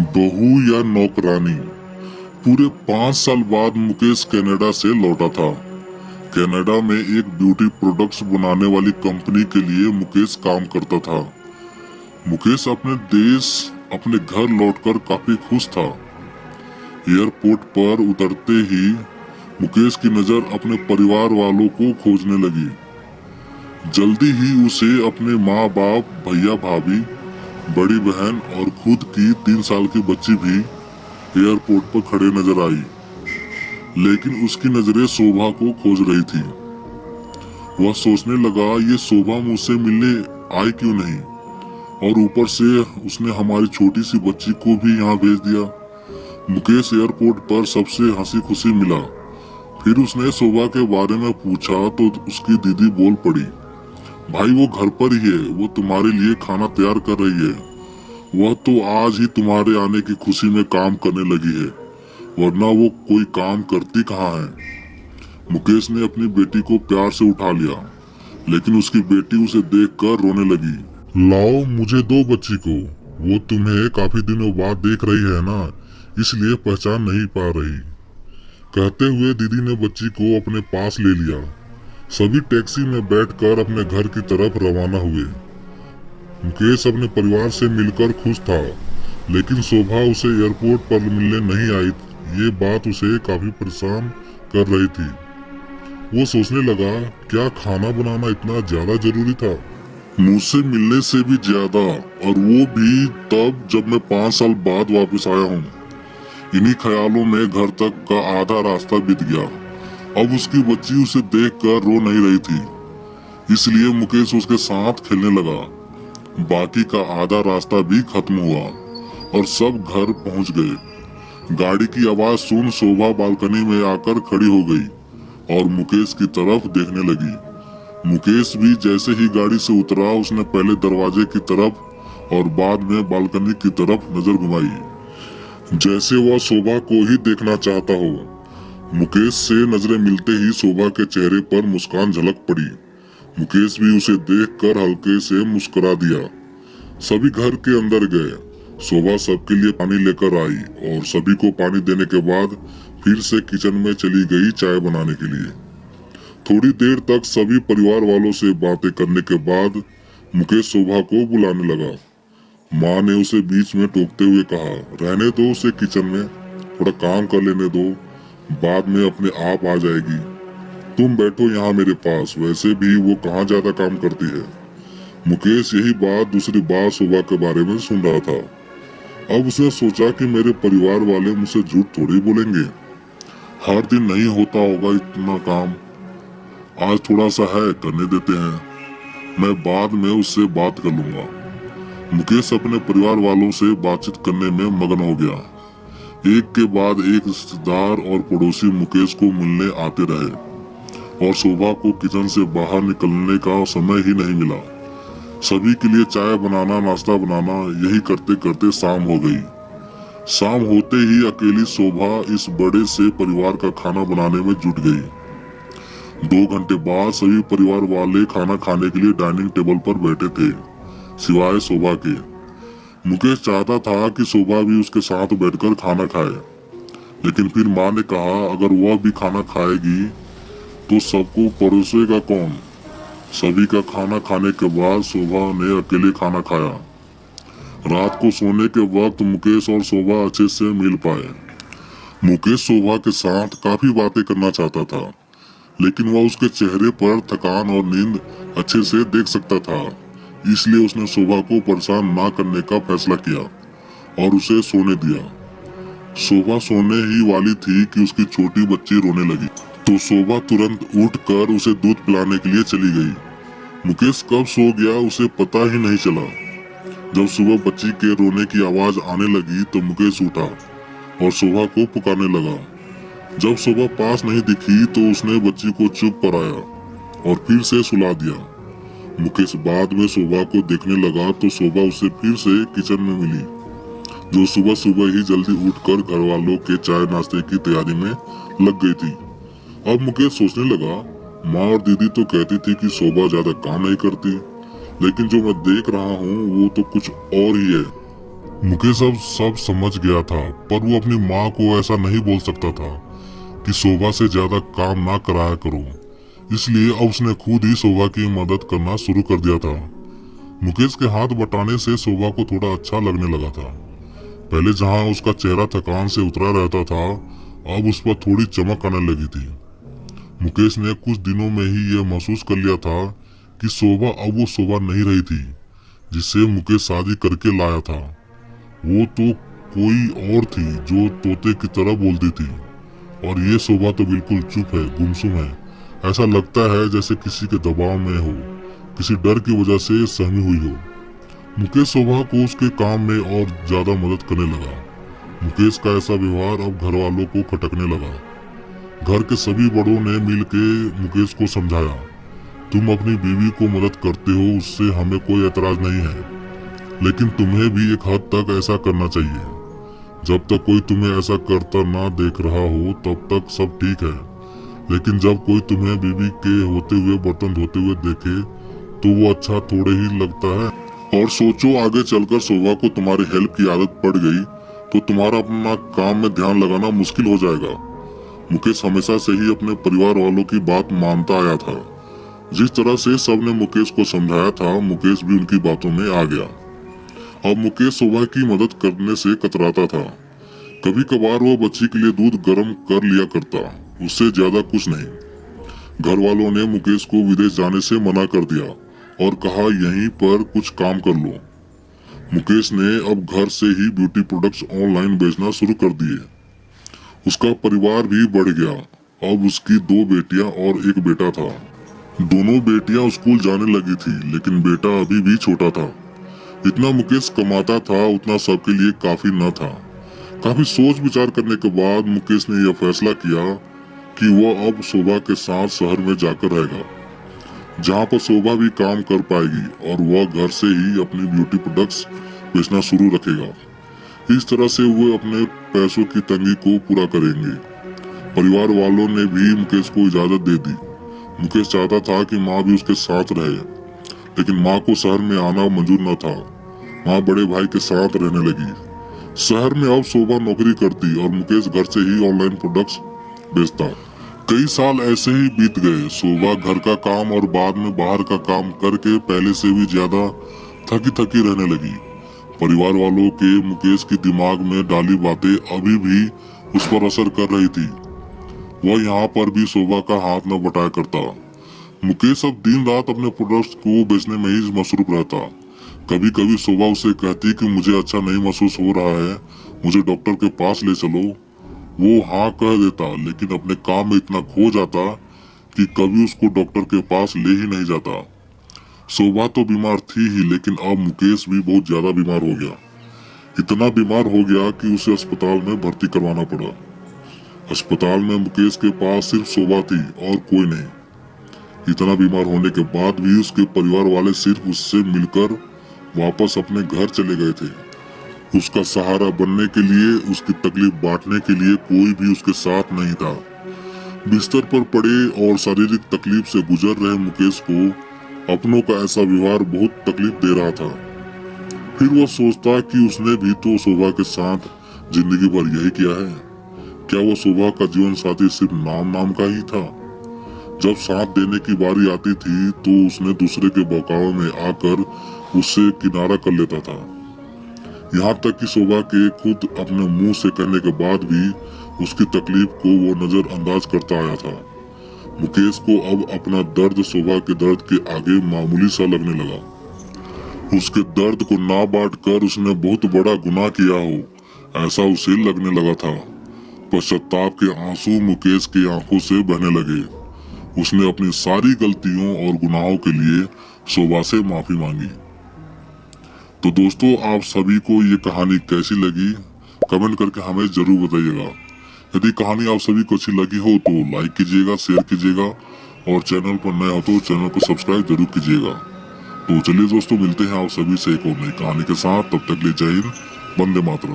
बहू या नौकरानी। पूरे 5 साल बाद मुकेश कनाडा से लौटा था। कनाडा में एक ब्यूटी प्रोडक्ट्स बनाने वाली कंपनी के लिए मुकेश काम करता था। मुकेश अपने देश अपने घर लौटकर काफी खुश था। एयरपोर्ट पर उतरते ही मुकेश की नजर अपने परिवार वालों को खोजने लगी। जल्दी ही उसे अपने माँ बाप, भैया भाभी, बड़ी बहन और खुद की 3 साल की बच्ची भी एयरपोर्ट पर खड़े नजर आई। लेकिन उसकी नजरें शोभा को खोज रही थी। वह सोचने लगा, ये शोभा मुझसे मिलने आई क्यों नहीं, और ऊपर से उसने हमारी छोटी सी बच्ची को भी यहाँ भेज दिया। मुकेश एयरपोर्ट पर सबसे हंसी खुशी मिला। फिर उसने शोभा के बारे में पूछा तो उसकी दीदी बोल पड़ी, भाई वो घर पर ही है, वो तुम्हारे लिए खाना तैयार कर रही है। वह तो आज ही तुम्हारे आने की खुशी में काम करने लगी है, वरना वो कोई काम करती कहाँ है। मुकेश ने अपनी बेटी को प्यार से उठा लिया, लेकिन उसकी बेटी उसे देखकर रोने लगी। लाओ मुझे दो बच्ची को, वो तुम्हें काफी दिनों बाद देख रही है ना, इसलिए पहचान नहीं पा रही। कहते हुए दीदी ने बच्ची को अपने पास ले लिया। सभी टैक्सी में बैठकर अपने घर की तरफ रवाना हुए। मुकेश अपने परिवार से मिलकर खुश था, लेकिन शोभा उसे एयरपोर्ट पर मिलने नहीं आई। ये बात उसे काफी परेशान कर रही थी। वो सोचने लगा, क्या खाना बनाना इतना ज्यादा जरूरी था, मुझसे मिलने से भी ज्यादा, और वो भी तब जब मैं 5 साल बाद वापस आया हूँ। इन्हीं ख्यालों में घर तक का आधा रास्ता बीत गया। अब उसकी बच्ची उसे देखकर रो नहीं रही थी, इसलिए मुकेश उसके साथ खेलने लगा। बाकी का आधा रास्ता भी खत्म हुआ और सब घर पहुंच गए। गाड़ी की आवाज सुन शोभा बालकनी में आकर खड़ी हो गई और मुकेश की तरफ देखने लगी। मुकेश भी जैसे ही गाड़ी से उतरा, उसने पहले दरवाजे की तरफ और बाद में बालकनी की तरफ नजर घुमाई, जैसे वह शोभा को ही देखना चाहता हो। मुकेश से नजरें मिलते ही शोभा के चेहरे पर मुस्कान झलक पड़ी। मुकेश भी उसे देखकर हल्के से मुस्कुरा दिया। सभी घर के अंदर गए। शोभा सबके लिए पानी लेकर आई और सभी को पानी देने के बाद फिर से किचन में चली गई चाय बनाने के लिए। थोड़ी देर तक सभी परिवार वालों से बातें करने के बाद मुकेश शोभा को बुलाने लगा। माँ ने उसे बीच में टोकते हुए कहा, रहने दो उसे किचन में, थोड़ा काम कर लेने दो, बाद में अपने आप आ जाएगी। तुम बैठो यहाँ मेरे पास, वैसे भी वो कहाँ ज्यादा काम करती है। मुकेश यही बात दूसरी बार शोभा के बारे में सुन रहा था। अब उसने सोचा कि मेरे परिवार वाले मुझसे झूठ थोड़ी बोलेंगे। हर दिन नहीं होता होगा इतना काम, आज थोड़ा सा है, करने देते हैं, मैं बाद में उससे बात कर लूंगा। मुकेश अपने परिवार वालों से बातचीत करने में मगन हो गया। एक के बाद एक रिश्तेदार और पड़ोसी मुकेश को मिलने आते रहे और शोभा को किचन से बाहर निकलने का समय ही नहीं मिला। सभी के लिए चाय बनाना, नाश्ता बनाना, यही करते करते शाम हो गई। शाम होते ही अकेली शोभा इस बड़े से परिवार का खाना बनाने में जुट गई। 2 घंटे बाद सभी परिवार वाले खाना खाने के लिए डाइनिंग टेबल पर बैठे थे, सिवाय शोभा के। मुकेश चाहता था कि शोभा भी उसके साथ बैठकर खाना खाए, लेकिन फिर माँ ने कहा, अगर वह भी खाना खाएगी तो सबको परोसेगा कौन। सभी का खाना खाने के बाद शोभा ने अकेले खाना खाया। रात को सोने के वक्त मुकेश और शोभा अच्छे से मिल पाए। मुकेश शोभा के साथ काफी बातें करना चाहता था, लेकिन वह उसके चेहरे पर थकान और नींद अच्छे से देख सकता था, इसलिए उसने शोभा को परेशान ना करने का फैसला किया और उसे सोने दिया। शोभा सोने ही वाली थी कि उसकी छोटी बच्ची रोने लगी, तो शोभा तुरंत उठकर उसे दूध पिलाने के लिए चली गई। मुकेश कब सो गया उसे पता ही नहीं चला। जब सुबह बच्ची के रोने की आवाज आने लगी तो मुकेश उठा और शोभा को पुकारने लगा। जब शोभा पास नहीं दिखी तो उसने बच्ची को चुप कराया और फिर से सुला दिया। मुकेश बाद में शोभा को देखने लगा तो शोभा उसे फिर से किचन में मिली, जो सुबह सुबह ही जल्दी उठकर घर वालों के चाय नाश्ते की तैयारी में लग गई थी। अब मुकेश सोचने लगा, माँ और दीदी तो कहती थी कि शोभा ज्यादा काम नहीं करती, लेकिन जो मैं देख रहा हूँ वो तो कुछ और ही है। मुकेश अब सब समझ गया था, पर वो अपनी माँ को ऐसा नहीं बोल सकता था कि शोभा से ज्यादा काम ना कराया करो। इसलिए अब उसने खुद ही शोभा की मदद करना शुरू कर दिया था। मुकेश के हाथ बटाने से शोभा को थोड़ा अच्छा लगने लगा था। पहले जहाँ उसका चेहरा थकान से उतरा रहता था, अब उस पर थोड़ी चमक आने लगी थी। मुकेश ने कुछ दिनों में ही यह महसूस कर लिया था कि शोभा अब वो शोभा नहीं रही थी जिससे मुकेश शादी करके लाया था। वो तो कोई और थी जो तोते की तरह बोलती थी, और ये शोभा तो बिल्कुल चुप है, गुमसुम है। ऐसा लगता है जैसे किसी के दबाव में हो, किसी डर की वजह से सहमी हुई हो। मुकेश शोभा को उसके काम में और ज्यादा मदद करने लगा। मुकेश का ऐसा व्यवहार अब घर वालों को खटकने लगा। घर के सभी बड़ों ने मिलके मुकेश को समझाया, तुम अपनी बीवी को मदद करते हो, उससे हमें कोई एतराज नहीं है, लेकिन तुम्हें भी एक हद तक ऐसा करना चाहिए। जब तक कोई तुम्हें ऐसा करता ना देख रहा हो तब तक सब ठीक है, लेकिन जब कोई तुम्हें बीवी के होते हुए बर्तन धोते हुए देखे तो वो अच्छा थोड़े ही लगता है। और सोचो, आगे चलकर शोभा को तुम्हारी हेल्प की आदत पड़ गई तो तुम्हारा अपना काम में ध्यान लगाना मुश्किल हो जाएगा। मुकेश हमेशा से ही अपने परिवार वालों की बात मानता आया था। जिस तरह से सबने मुकेश को समझाया था, मुकेश भी उनकी बातों में आ गया। अब मुकेश शोभा की मदद करने से कतराता था। कभी कभार वो बच्ची के लिए दूध गर्म कर लिया करता, उससे ज्यादा कुछ नहीं। घर वालों ने मुकेश को विदेश जाने से मना कर दिया और कहा यहीं पर कुछ काम कर लो। मुकेश ने अब घर से ही ब्यूटी प्रोडक्ट्स ऑनलाइन बेचना शुरू कर दिए। उसका परिवार भी बढ़ गया। अब उसकी 2 बेटियां और 1 बेटा था। दोनों बेटियां स्कूल जाने लगी थी, लेकिन बेटा अभी भी छोटा था। जितना मुकेश कमाता था उतना सबके लिए काफी न था। काफी सोच विचार करने के बाद मुकेश ने यह फैसला किया कि वह अब शोभा के साथ शहर में जाकर रहेगा, जहां पर शोभा भी काम कर पाएगी और वह घर से ही अपनी ब्यूटी प्रोडक्ट्स बेचना शुरू रखेगा। इस तरह से वो अपने पैसों की तंगी को पूरा करेंगे। परिवार वालों ने भी मुकेश को इजाजत दे दी। मुकेश चाहता था कि माँ भी उसके साथ रहे, लेकिन माँ को शहर में आना मंजूर न था। माँ बड़े भाई के साथ रहने लगी। शहर में अब शोभा नौकरी करती और मुकेश घर से ही ऑनलाइन प्रोडक्ट्स बेचता। कई साल ऐसे ही बीत गए। शोभा घर का काम और बाद में बाहर का काम करके पहले से भी ज्यादा थकी थकी रहने लगी। परिवार वालों के मुकेश के दिमाग में डाली बातें अभी भी उस पर असर कर रही थी। वह यहाँ पर भी शोभा का हाथ न बटाया करता। मुकेश अब दिन रात अपने प्रोडक्ट्स को बेचने में ही मसरूफ रहता। कभी कभी शोभा उसे कहती कि मुझे अच्छा नहीं महसूस हो रहा है, मुझे डॉक्टर के पास ले चलो। वो हाँ कह देता, लेकिन अपने काम में इतना खो जाता कि कभी उसको डॉक्टर के पास ले ही नहीं जाता। शोभा तो बीमार थी ही, लेकिन अब मुकेश भी बहुत ज्यादा बीमार हो गया। इतना बीमार हो गया कि उसे अस्पताल में भर्ती करवाना पड़ा। अस्पताल में मुकेश के पास सिर्फ शोभा थी और कोई नहीं। इतना बीमार होने के बाद भी उसके परिवार वाले सिर्फ उससे मिलकर वापस अपने घर चले गए थे। उसका सहारा बनने के लिए, उसकी तकलीफ बांटने के लिए कोई भी उसके साथ नहीं था। बिस्तर पर पड़े और शारीरिक तकलीफ से गुजर रहे मुकेश को अपनों का ऐसा व्यवहार बहुत तकलीफ दे रहा था। फिर वो सोचता कि उसने भी तो शोभा के साथ जिंदगी भर यही किया है। क्या वो शोभा का जीवन साथी सिर्फ नाम का ही था? जब साथ देने की बारी आती थी तो उसने दूसरे के बहकावे में आकर उससे किनारा कर लेता था। यहाँ तक कि शोभा के खुद अपने मुंह से कहने के बाद भी उसकी तकलीफ को वो नजरअंदाज करता आया था। मुकेश को अब अपना दर्द शोभा के दर्द के आगे मामूली सा लगने लगा। उसके दर्द को ना बांट कर उसने बहुत बड़ा गुनाह किया हो, ऐसा उसे लगने लगा था। पश्चाताप के आंसू मुकेश की आंखों से बहने लगे। उसने अपनी सारी गलतियों और गुनाहों के लिए शोभा से माफी मांगी। तो दोस्तों, आप सभी को ये कहानी कैसी लगी कमेंट करके हमें जरूर बताइएगा। यदि कहानी आप सभी को अच्छी लगी हो तो लाइक कीजिएगा, शेयर कीजिएगा और चैनल पर नए हो तो चैनल को सब्सक्राइब जरूर कीजिएगा। तो चलिए दोस्तों, मिलते हैं आप सभी से एक और नई कहानी के साथ। तब तक ले जय हिंद, वंदे मातरम।